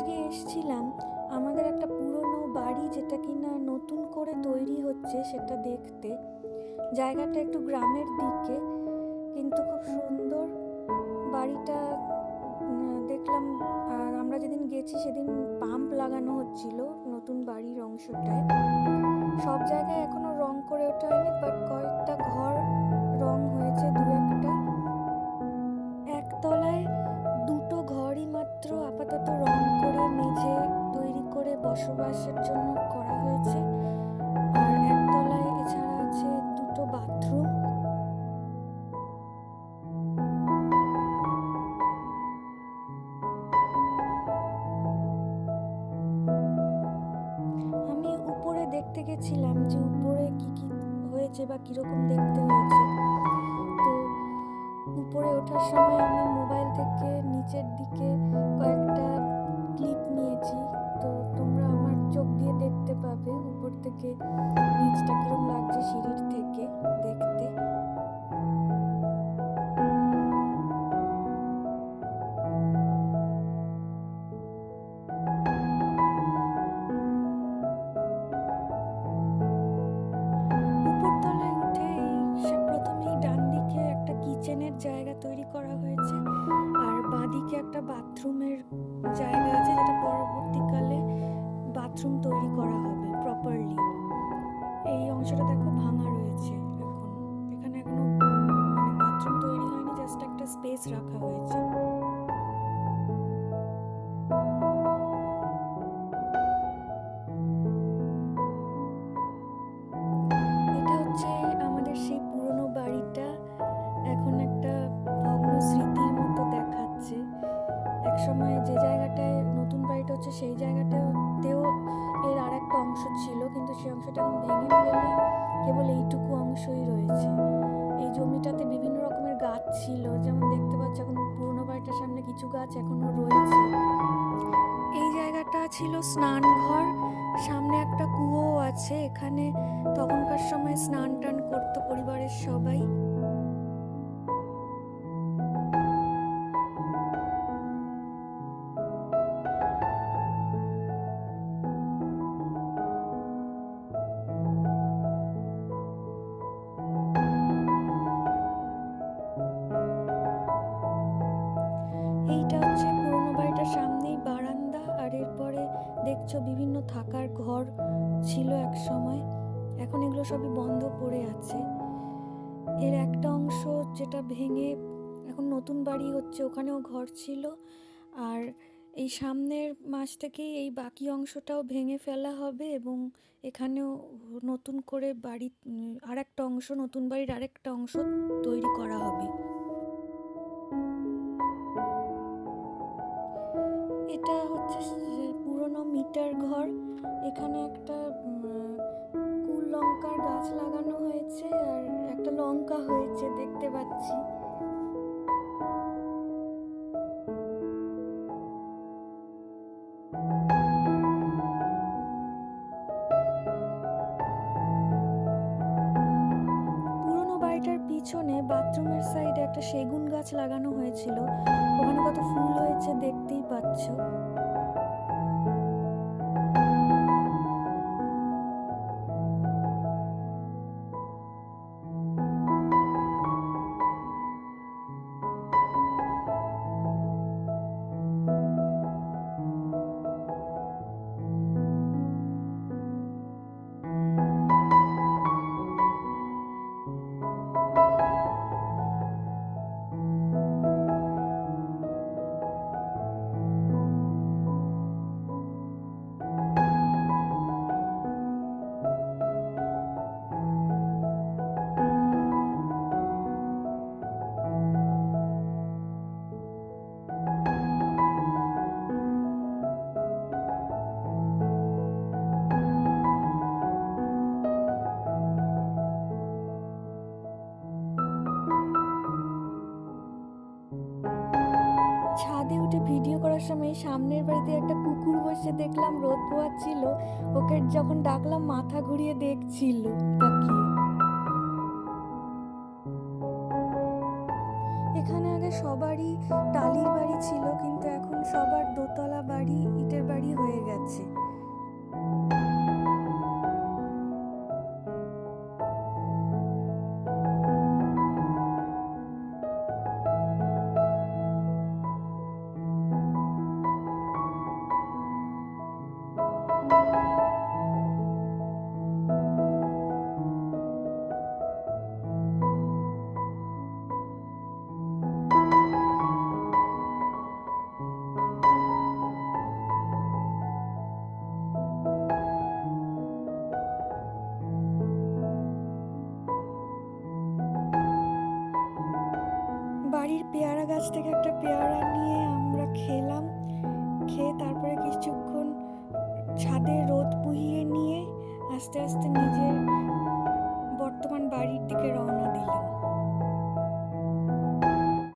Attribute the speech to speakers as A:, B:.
A: আজকে এসছিলাম আমাদের একটা পুরনো বাড়ি যেটা কিনা নতুন করে তৈরি হচ্ছে সেটা দেখতে। জায়গাটা একটু গ্রামের দিকে, কিন্তু খুব সুন্দর বাড়িটা। দেখলাম, আর আমরা যেদিন গেছি সেদিন পাম্প লাগানো হচ্ছিল নতুন বাড়ির অংশটায়। সব জায়গায় এখনো রং করে ওঠা হয়নি, বাট কয়েকটা ঘর রং হয়েছে, দু একটা। একতলায় দুটো ঘরই মাত্র আপাতত রং করে মেঝে তৈরি করে বসবাসের জন্য করা হয়েছে। আর একতলায় এছাড়া আছে দুটো বাথরুম। আমি উপরে দেখতে গেছিলাম যে উপরে কি কি হয়েছে বা কিরকম দেখতে হয়েছে। তো উপরে ওঠার সময় আমি মোবাইল থেকে নিচের দিকে কয়েকটা ক্লিপ নিয়েছি, তো তোমরা আমার চোখ দিয়ে দেখতে পাবে উপর থেকে নিচটা কিরকম লাগছে সিঁড়ির থেকে দেখতে। উপরতলায় উঠে প্রথমেই ডান দিকে একটা কিচেনের জায়গা তৈরি করা হয়েছে, আর বাঁদিকে একটা বাথরুমের জায়গা আছে, যেটা পরবর্তীকালে বাথরুম তৈরি করা হবে প্রপারলি। এই অংশটা দেখো ভাঙা রয়েছে এখন, এখানে এখনো মানে বাথরুম তৈরি হয়নি, জাস্ট একটা স্পেস রাখা হয়েছে। এটা হচ্ছে আমাদের সেই পুরনো বাড়িটা, এখন একটা ভগ্ন স্মৃতির মতো দেখাচ্ছে। একসময় যে জায়গাটায় নতুন বাড়িটা হচ্ছে সেই জায়গাটাতেও এর আর একটা অংশ ছিল, কিন্তু সেই অংশটা এখন ভেঙে ফেলে কেবল এইটুকু অংশই রয়েছে। এই জমিটাতে বিভিন্ন রকমের গাছ ছিল, যেমন দেখতে পাচ্ছ এখন পুরনো বাড়িটার সামনে কিছু গাছ এখনো রয়েছে। এই জায়গাটা ছিল স্নান ঘর, সামনে একটা কুয়ো আছে, এখানে তখনকার সময় স্নান টান করতো পরিবারের সবাই। এইটা হচ্ছে পুরনো বাড়িটার সামনেই বারান্দা, আর এরপরে দেখছো বিভিন্ন থাকার ঘর ছিল এক সময়, এখন এগুলো সবই বন্ধ পড়ে আছে। এর একটা অংশ যেটা ভেঙে এখন নতুন বাড়ি হচ্ছে, ওখানেও ঘর ছিল। আর এই সামনের মাস থেকেই এই বাকি অংশটাও ভেঙে ফেলা হবে, এবং এখানেও নতুন করে বাড়ি আরেকটা অংশ, নতুন বাড়ির আরেকটা অংশ তৈরি করা হবে। এটা হচ্ছে পুরনো মিটার ঘর। এখানে একটা কুল লঙ্কার গাছ লাগানো হয়েছে, আর একটা লঙ্কা হয়েছে দেখতে পাচ্ছি। পুরনো বাড়িটার পিছনে বাথরুমের সাইডে একটা সেগুন গাছ লাগানো হয়েছিল, ওখানে কত ফুল হয়েছে দেখতেই পাচ্ছ। ছাদে উঠে ভিডিও করার সময় সামনের বাড়িতে একটা কুকুর বসে দেখলাম, রোদ পোহাচ্ছিল, ওকে যখন ডাকলাম মাথা ঘুরিয়ে দেখছিল তাকিয়ে। এখানে আগে সবারই টালির বাড়ি ছিল, কিন্তু এখন সবার দোতলা বাড়ি, ইটের বাড়ি হয়ে গেছে। বাড়ির পেয়ারা গাছ থেকে একটা পেয়ারা নিয়ে আমরা খেলাম। খেয়ে তারপরে কিছুক্ষণ ছাদে রোদ পুহিয়ে নিয়ে আস্তে আস্তে নিজের